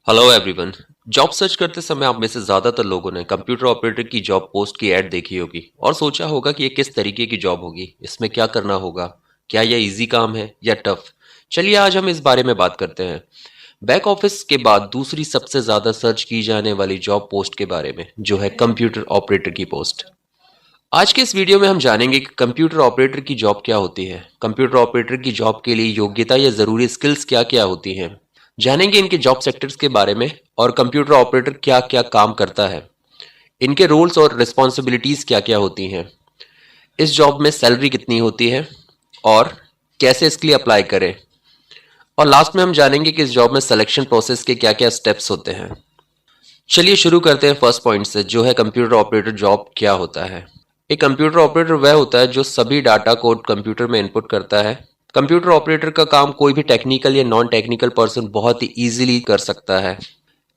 Hello everyone. Job search करते समय आप में से ज्यादातर लोगों ने कंप्यूटर ऑपरेटर की जॉब पोस्ट की ऐड देखी होगी और सोचा होगा कि ये किस तरीके की जॉब होगी, इसमें क्या करना होगा, क्या यह इजी काम है या टफ। चलिए आज हम इस बारे में बात करते हैं। बैक ऑफिस के बाद दूसरी सबसे ज्यादा सर्च की जाने वाली जॉब पोस्ट के बारे में, जो है कंप्यूटर ऑपरेटर की पोस्ट। आज के इस वीडियो में हम जानेंगे कि कंप्यूटर ऑपरेटर की जॉब क्या होती है, कंप्यूटर ऑपरेटर की जॉब के लिए योग्यता या जरूरी स्किल्स क्या क्या होती हैं। जानेंगे इनके जॉब सेक्टर्स के बारे में और कंप्यूटर ऑपरेटर क्या क्या काम करता है, इनके रोल्स और रिस्पॉन्सिबिलिटीज क्या क्या होती हैं, इस जॉब में सैलरी कितनी होती है और कैसे इसके लिए अप्लाई करें। और लास्ट में हम जानेंगे कि इस जॉब में सिलेक्शन प्रोसेस के क्या क्या स्टेप्स होते हैं। चलिए शुरू करते हैं फर्स्ट पॉइंट से, जो है कंप्यूटर ऑपरेटर जॉब क्या होता है। एक कंप्यूटर ऑपरेटर वह होता है जो सभी डाटा कोड कंप्यूटर में इनपुट करता है। कंप्यूटर ऑपरेटर का काम कोई भी टेक्निकल या नॉन टेक्निकल पर्सन बहुत ही इजीली कर सकता है।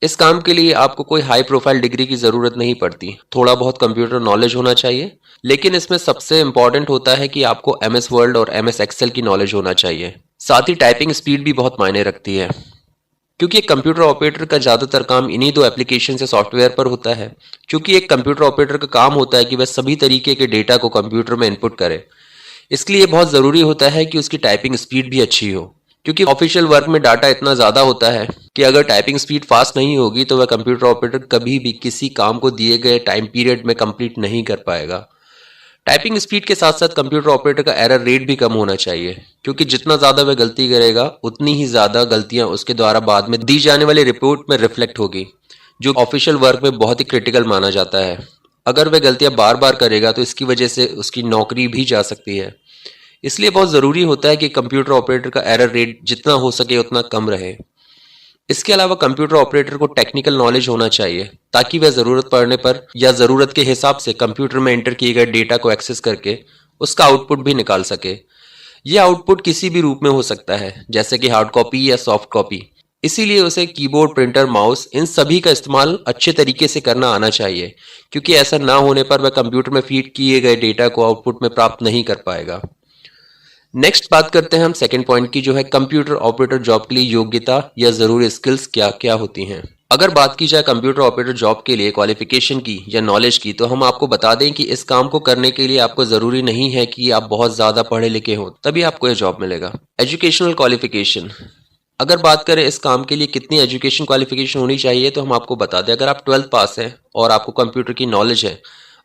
इस काम के लिए आपको कोई हाई प्रोफाइल डिग्री की जरूरत नहीं पड़ती, थोड़ा बहुत कंप्यूटर नॉलेज होना चाहिए। लेकिन इसमें सबसे इंपॉर्टेंट होता है कि आपको MS वर्ड और MS एक्सेल की नॉलेज होना चाहिए। साथ ही टाइपिंग स्पीड भी बहुत मायने रखती है, क्योंकि एक कंप्यूटर ऑपरेटर का ज्यादातर काम इन्हीं दो एप्लीकेशन से सॉफ्टवेयर पर होता है। क्योंकि एक कंप्यूटर ऑपरेटर का काम होता है कि वह सभी तरीके के डेटा को कंप्यूटर में इनपुट करे, इसके लिए बहुत जरूरी होता है कि उसकी टाइपिंग स्पीड भी अच्छी हो। क्योंकि ऑफिशियल वर्क में डाटा इतना ज्यादा होता है कि अगर टाइपिंग स्पीड फास्ट नहीं होगी तो वह कंप्यूटर ऑपरेटर कभी भी किसी काम को दिए गए टाइम पीरियड में कंप्लीट नहीं कर पाएगा। टाइपिंग स्पीड के साथ साथ कंप्यूटर ऑपरेटर का एरर रेट भी कम होना चाहिए, क्योंकि जितना ज्यादा वह गलती करेगा उतनी ही ज्यादा गलतियां उसके द्वारा बाद में दी जाने वाली रिपोर्ट में रिफ्लेक्ट होगी, जो ऑफिशियल वर्क में बहुत ही क्रिटिकल माना जाता है। अगर वह गलतियां बार बार करेगा तो इसकी वजह से उसकी नौकरी भी जा सकती है। इसलिए बहुत जरूरी होता है कि कंप्यूटर ऑपरेटर का एरर रेट जितना हो सके उतना कम रहे। इसके अलावा कंप्यूटर ऑपरेटर को टेक्निकल नॉलेज होना चाहिए, ताकि वह जरूरत पड़ने पर या जरूरत के हिसाब से कंप्यूटर में एंटर किए गए डेटा को एक्सेस करके उसका आउटपुट भी निकाल सके। यह आउटपुट किसी भी रूप में हो सकता है, जैसे कि हार्ड कॉपी या सॉफ्ट कॉपी। इसीलिए उसे कीबोर्ड, प्रिंटर, माउस, इन सभी का इस्तेमाल अच्छे तरीके से करना आना चाहिए, क्योंकि ऐसा ना होने पर वह कंप्यूटर में फीड किए गए डेटा को आउटपुट में प्राप्त नहीं कर पाएगा। नेक्स्ट बात करते हैं हम सेकंड पॉइंट की, जो है कंप्यूटर ऑपरेटर जॉब के लिए योग्यता या जरूरी स्किल्स क्या क्या होती हैं। अगर बात की जाए कंप्यूटर ऑपरेटर जॉब के लिए क्वालिफिकेशन की या नॉलेज की, तो हम आपको बता दें कि इस काम को करने के लिए आपको जरूरी नहीं है कि आप बहुत ज्यादा पढ़े लिखे हो तभी आपको यह जॉब मिलेगा। एजुकेशनल क्वालिफिकेशन, अगर बात करें इस काम के लिए कितनी एजुकेशन क्वालिफिकेशन होनी चाहिए, तो हम आपको बता दें अगर आप 12th पास हैं और आपको कंप्यूटर की नॉलेज है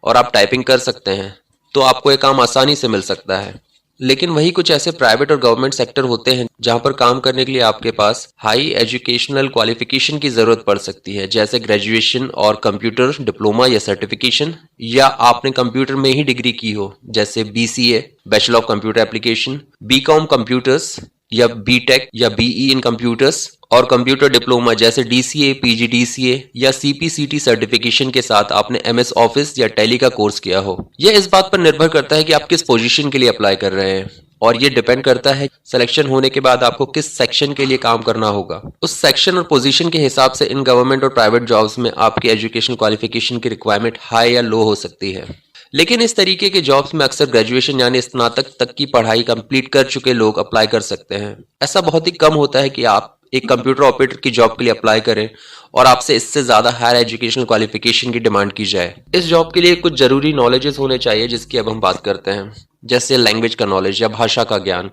और आप टाइपिंग कर सकते हैं तो आपको ये काम आसानी से मिल सकता है। लेकिन वही कुछ ऐसे प्राइवेट और गवर्नमेंट सेक्टर होते हैं जहां पर काम करने के लिए आपके पास हाई एजुकेशनल क्वालिफिकेशन की जरूरत पड़ सकती है, जैसे ग्रेजुएशन और कंप्यूटर डिप्लोमा या सर्टिफिकेशन, या आपने कंप्यूटर में ही डिग्री की हो, जैसे BCA bachelor of computer application, BCom computers या BTech या BE इन कंप्यूटर्स, और कंप्यूटर डिप्लोमा जैसे DCA, PGDCA या CPCT सर्टिफिकेशन के साथ आपने MS ऑफिस या टैली का कोर्स किया हो। यह इस बात पर निर्भर करता है कि आप किस पोजीशन के लिए अप्लाई कर रहे हैं, और ये डिपेंड करता है सिलेक्शन होने के बाद आपको किस सेक्शन के लिए काम करना होगा। उस सेक्शन और पोजीशन के हिसाब से इन गवर्नमेंट और प्राइवेट जॉब्स में आपकी एजुकेशन क्वालिफिकेशन की रिक्वायरमेंट हाई या लो हो सकती है। लेकिन इस तरीके के जॉब्स में अक्सर ग्रेजुएशन यानी स्नातक तक की पढ़ाई कंप्लीट कर चुके लोग अप्लाई कर सकते हैं। ऐसा बहुत ही कम होता है कि आप एक कंप्यूटर ऑपरेटर की जॉब के लिए अप्लाई करें और आपसे इससे ज्यादा हायर एजुकेशनल क्वालिफिकेशन की डिमांड की जाए। इस जॉब के लिए कुछ जरूरी नॉलेजेस होने चाहिए, जिसकी अब हम बात करते हैं, जैसे लैंग्वेज का नॉलेज या भाषा का ज्ञान।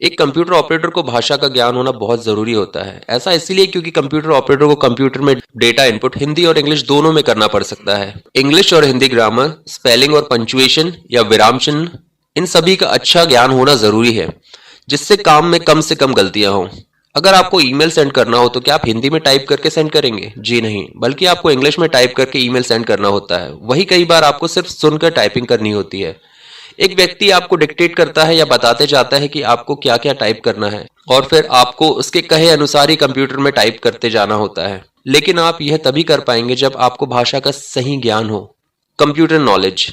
एक कंप्यूटर ऑपरेटर को भाषा का ज्ञान होना बहुत जरूरी होता है। ऐसा इसलिए क्योंकि कंप्यूटर ऑपरेटर को कंप्यूटर में डेटा इनपुट हिंदी और इंग्लिश दोनों में करना पड़ सकता है। इंग्लिश और हिंदी ग्रामर, स्पेलिंग और पंक्चुएशन या विराम चिन्ह, इन सभी का अच्छा ज्ञान होना जरूरी है, जिससे काम में कम से कम गलतियां हों। अगर आपको ईमेल सेंड करना हो तो क्या आप हिंदी में टाइप करके सेंड करेंगे? जी नहीं, बल्कि आपको इंग्लिश में टाइप करके ईमेल सेंड करना होता है। वही कई बार आपको सिर्फ सुनकर टाइपिंग करनी होती है। एक व्यक्ति आपको डिक्टेट करता है या बताते जाता है कि आपको क्या क्या टाइप करना है, और फिर आपको उसके कहे अनुसार ही कंप्यूटर में टाइप करते जाना होता है। लेकिन आप यह तभी कर पाएंगे जब आपको भाषा का सही ज्ञान हो। कंप्यूटर नॉलेज,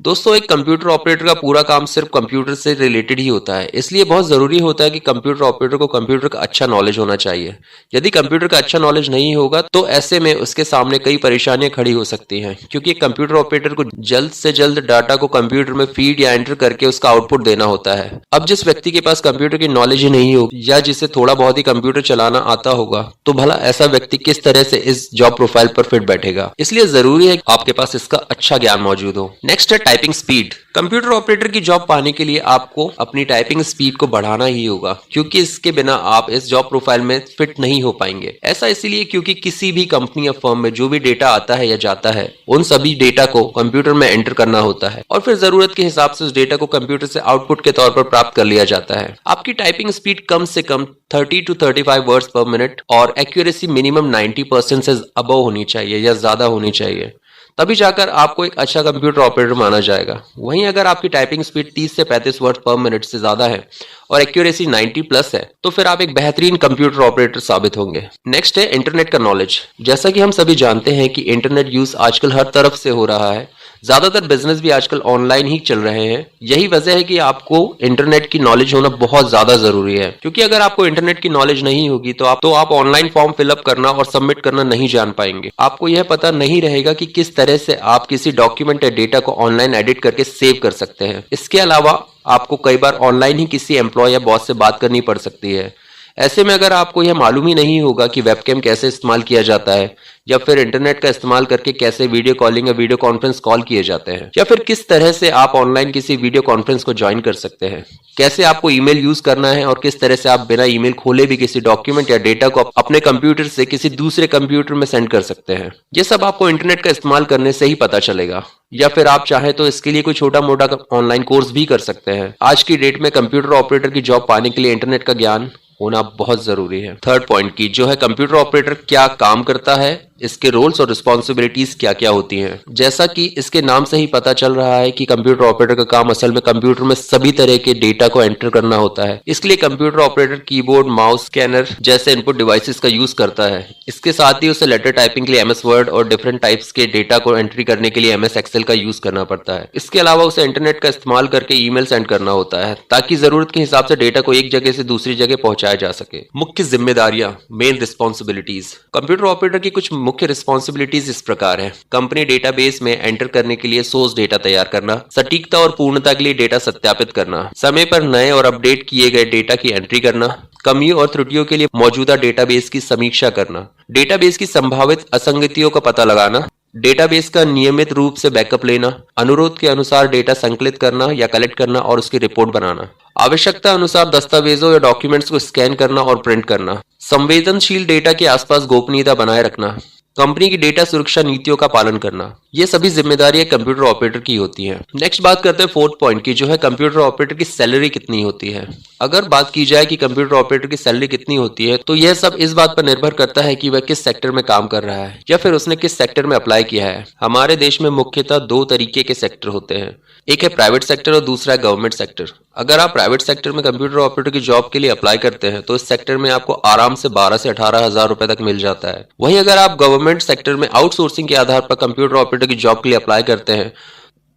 दोस्तों, एक कंप्यूटर ऑपरेटर का पूरा काम सिर्फ कंप्यूटर से रिलेटेड ही होता है, इसलिए बहुत जरूरी होता है कि कंप्यूटर ऑपरेटर को कंप्यूटर का अच्छा नॉलेज होना चाहिए। यदि कंप्यूटर का अच्छा नॉलेज नहीं होगा तो ऐसे में उसके सामने कई परेशानियां खड़ी हो सकती हैं, क्योंकि एक कंप्यूटर ऑपरेटर को जल्द से जल्द डाटा को कंप्यूटर में फीड या एंटर करके उसका आउटपुट देना होता है। अब जिस व्यक्ति के पास कंप्यूटर की नॉलेज ही नहीं होगी या जिसे थोड़ा बहुत ही कंप्यूटर चलाना आता होगा, तो भला ऐसा व्यक्ति किस तरह से इस जॉब प्रोफाइल पर फिट बैठेगा। इसलिए जरूरी है कि आपके पास इसका अच्छा ज्ञान मौजूद हो। नेक्स्ट है टाइपिंग स्पीड। कंप्यूटर ऑपरेटर की जॉब पाने के लिए आपको अपनी टाइपिंग स्पीड को बढ़ाना ही होगा, क्योंकि इसके बिना आप इस जॉब प्रोफाइल में फिट नहीं हो पाएंगे। ऐसा इसलिए क्योंकि किसी भी कंपनी या फर्म में जो भी डेटा आता है या जाता है, उन सभी डेटा को कंप्यूटर में एंटर करना होता है और फिर जरूरत के हिसाब से उस डेटा को कंप्यूटर से आउटपुट के तौर पर प्राप्त कर लिया जाता है। आपकी टाइपिंग स्पीड कम से कम 30 to 35 वर्ड्स पर मिनट और एक्यूरेसी मिनिमम 90% से अबव होनी चाहिए या ज्यादा होनी चाहिए, तभी जाकर आपको एक अच्छा कंप्यूटर ऑपरेटर माना जाएगा। वहीं अगर आपकी टाइपिंग स्पीड 30 से 35 वर्ड पर मिनट से ज्यादा है और एक्यूरेसी 90 प्लस है, तो फिर आप एक बेहतरीन कंप्यूटर ऑपरेटर साबित होंगे। नेक्स्ट है इंटरनेट का नॉलेज। जैसा कि हम सभी जानते हैं कि इंटरनेट यूज आजकल हर तरफ से हो रहा है, ज्यादातर बिजनेस भी आजकल ऑनलाइन ही चल रहे हैं। यही वजह है कि आपको इंटरनेट की नॉलेज होना बहुत ज्यादा जरूरी है, क्योंकि अगर आपको इंटरनेट की नॉलेज नहीं होगी तो आप ऑनलाइन फॉर्म फिलअप करना और सबमिट करना नहीं जान पाएंगे। आपको यह पता नहीं रहेगा कि किस तरह से आप किसी डॉक्यूमेंट या डेटा को ऑनलाइन एडिट करके सेव कर सकते हैं। इसके अलावा आपको कई बार ऑनलाइन ही किसी एम्प्लॉय या बॉस से बात करनी पड़ सकती है। ऐसे में अगर आपको यह मालूम ही नहीं होगा कि वेबकैम कैसे इस्तेमाल किया जाता है, या फिर इंटरनेट का इस्तेमाल करके कैसे वीडियो कॉलिंग या वीडियो कॉन्फ्रेंस कॉल किए जाते हैं, या फिर किस तरह से आप ऑनलाइन किसी वीडियो कॉन्फ्रेंस को ज्वाइन कर सकते हैं, कैसे आपको ईमेल यूज करना है और किस तरह से आप बिना ईमेल खोले भी किसी डॉक्यूमेंट या डेटा को अपने कंप्यूटर से किसी दूसरे कंप्यूटर में सेंड कर सकते हैं, ये सब आपको इंटरनेट का इस्तेमाल करने से ही पता चलेगा। या फिर आप चाहे तो इसके लिए कोई छोटा मोटा ऑनलाइन कोर्स भी कर सकते हैं। आज की डेट में कंप्यूटर ऑपरेटर की जॉब पाने के लिए इंटरनेट का ज्ञान होना बहुत जरूरी है। थर्ड पॉइंट की जो है कंप्यूटर ऑपरेटर क्या काम करता है, इसके रोल्स और रिस्पॉन्सिबिलिटीज क्या क्या होती हैं। जैसा कि इसके नाम से ही पता चल रहा है कि कंप्यूटर ऑपरेटर का काम असल में कंप्यूटर में सभी तरह के डेटा को एंटर करना होता है। इसके लिए computer operator keyboard, mouse, scanner जैसे इनपुट डिवाइसेस का यूज करता है। इसके साथ ही उसे लेटर टाइपिंग के लिए MS वर्ड और डिफरेंट टाइप्स के डेटा को एंट्री करने के लिए MS एक्सेल का यूज करना पड़ता है। इसके अलावा उसे इंटरनेट का इस्तेमाल करके ईमेल सेंड करना होता है, ताकि जरूरत के हिसाब से डेटा को एक जगह से दूसरी जगह पहुंचाया जा सके। मुख्य जिम्मेदारियां, मेन रिस्पॉन्सिबिलिटीज। कंप्यूटर ऑपरेटर की कुछ मुख्य रिस्पॉन्सिबिलिटीज इस प्रकार है। कंपनी डेटाबेस में एंटर करने के लिए सोर्स डेटा तैयार करना, सटीकता और पूर्णता के लिए डेटा सत्यापित करना, समय पर नए और अपडेट किए गए डेटा की एंट्री करना, कमियों और त्रुटियों के लिए मौजूदा डेटाबेस की समीक्षा करना, डेटाबेस की संभावित असंगतियों का पता लगाना, डेटाबेस का नियमित रूप से बैकअप लेना, अनुरोध के अनुसार डेटा संकलित करना या कलेक्ट करना और उसकी रिपोर्ट बनाना, आवश्यकता अनुसार दस्तावेजों या डॉक्यूमेंट्स को स्कैन करना और प्रिंट करना, संवेदनशील डेटा के आसपास गोपनीयता बनाए रखना, कंपनी की डेटा सुरक्षा नीतियों का पालन करना। ये सभी जिम्मेदारियां कंप्यूटर ऑपरेटर की होती हैं। नेक्स्ट बात करते हैं फोर्थ पॉइंट की, जो है कंप्यूटर ऑपरेटर की सैलरी कितनी होती है। अगर बात की जाए कि कंप्यूटर ऑपरेटर की सैलरी कितनी होती है, तो यह सब इस बात पर निर्भर करता है कि वह किस सेक्टर में काम कर रहा है या फिर उसने किस सेक्टर में अप्लाई किया है। हमारे देश में मुख्यतः दो तरीके के सेक्टर होते हैं, एक है प्राइवेट सेक्टर और दूसरा है गवर्नमेंट सेक्टर। अगर आप प्राइवेट सेक्टर में कंप्यूटर ऑपरेटर की जॉब के लिए अप्लाई करते हैं तो इस सेक्टर में आपको आराम से 12 से 18 हजार रुपए तक मिल जाता है। वहीं अगर आप गवर्नमेंट सेक्टर में आउटसोर्सिंग के आधार पर कंप्यूटर ऑपरेटर की जॉब के लिए अप्लाई करते हैं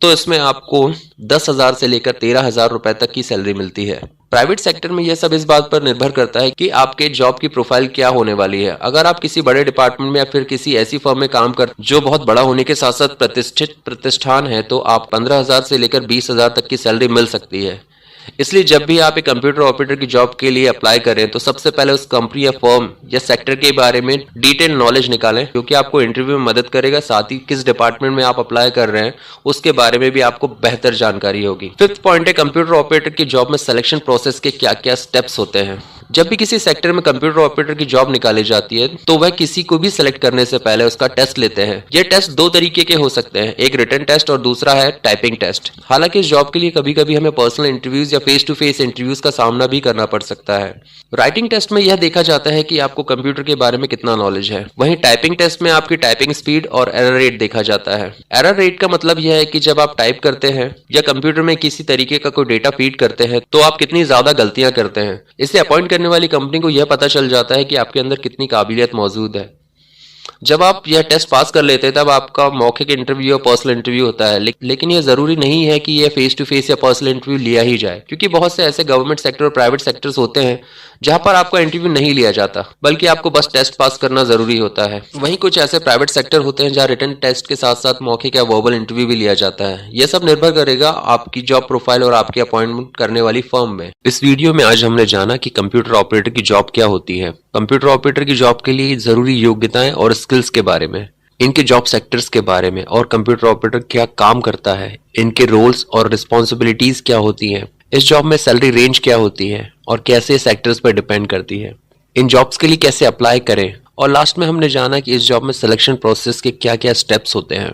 तो इसमें आपको 10,000 से लेकर 13,000 रुपए तक की सैलरी मिलती है। प्राइवेट सेक्टर में यह सब इस बात पर निर्भर करता है कि आपके जॉब की प्रोफाइल क्या होने वाली है। अगर आप किसी बड़े डिपार्टमेंट में या फिर किसी ऐसी फर्म में काम कर जो बहुत बड़ा होने के साथ साथ प्रतिष्ठित प्रतिष्ठान है, तो आप 15,000 से लेकर 20,000 तक की सैलरी मिल सकती है। इसलिए जब भी आप एक कंप्यूटर ऑपरेटर की जॉब के लिए अप्लाई करें तो सबसे पहले उस कंपनी या फर्म या सेक्टर के बारे में डिटेल नॉलेज निकालें, क्योंकि आपको इंटरव्यू में मदद करेगा। साथ ही किस डिपार्टमेंट में आप अप्लाई कर रहे हैं उसके बारे में भी आपको बेहतर जानकारी होगी। फिफ्थ पॉइंट है कंप्यूटर ऑपरेटर की जॉब में सिलेक्शन प्रोसेस के क्या क्या स्टेप्स होते हैं। जब भी किसी सेक्टर में कंप्यूटर ऑपरेटर की जॉब निकाली जाती है तो वह किसी को भी सिलेक्ट करने से पहले उसका टेस्ट लेते हैं। ये टेस्ट दो तरीके के हो सकते हैं, एक रिटन टेस्ट और दूसरा है टाइपिंग टेस्ट। हालांकि इस जॉब के लिए कभी कभी हमें पर्सनल इंटरव्यूज या फेस टू फेस इंटरव्यूज का सामना भी करना पड़ सकता है। राइटिंग टेस्ट में यह देखा जाता है कि आपको कंप्यूटर के बारे में कितना नॉलेज है। वहीं टाइपिंग टेस्ट में आपकी टाइपिंग स्पीड और एरर रेट देखा जाता है। एरर रेट का मतलब यह है कि जब आप टाइप करते हैं या कंप्यूटर में किसी तरीके का कोई डेटा फीड करते हैं तो आप कितनी ज्यादा गलतियां करते हैं। इसे अपॉइंट करने वाली कंपनी को यह पता चल जाता है कि आपके अंदर कितनी काबिलियत मौजूद है। जब आप यह टेस्ट पास कर लेते हैं तब आपका मौखिक इंटरव्यू या पर्सनल इंटरव्यू होता है, लेकिन यह जरूरी नहीं है कि यह फेस टू फेस या पर्सनल इंटरव्यू लिया ही जाए, क्योंकि बहुत से ऐसे गवर्नमेंट सेक्टर और प्राइवेट सेक्टर्स होते हैं जहां पर आपका इंटरव्यू नहीं लिया जाता, बल्कि आपको बस टेस्ट पास करना जरूरी होता है। वहीं कुछ ऐसे प्राइवेट सेक्टर होते हैं जहां रिटन टेस्ट के साथ साथ मौखिक या वर्बल इंटरव्यू भी लिया जाता है। यह सब निर्भर करेगा आपकी जॉब प्रोफाइल और आपकी अपॉइंटमेंट करने वाली फर्म में। इस वीडियो में आज हमने जाना कि कंप्यूटर ऑपरेटर की जॉब क्या होती है, कंप्यूटर ऑपरेटर की जॉब के लिए जरूरी योग्यताएं और स्किल्स के बारे में, इनके जॉब सेक्टर्स के बारे में, और कंप्यूटर ऑपरेटर क्या काम करता है, इनके रोल्स और रिस्पॉन्सिबिलिटीज क्या होती हैं, इस जॉब में सैलरी रेंज क्या होती है और कैसे सेक्टर्स पर डिपेंड करती है, इन जॉब्स के लिए कैसे अप्लाई करें, और लास्ट में हमने जाना कि इस जॉब में सिलेक्शन प्रोसेस के क्या क्या स्टेप्स होते हैं।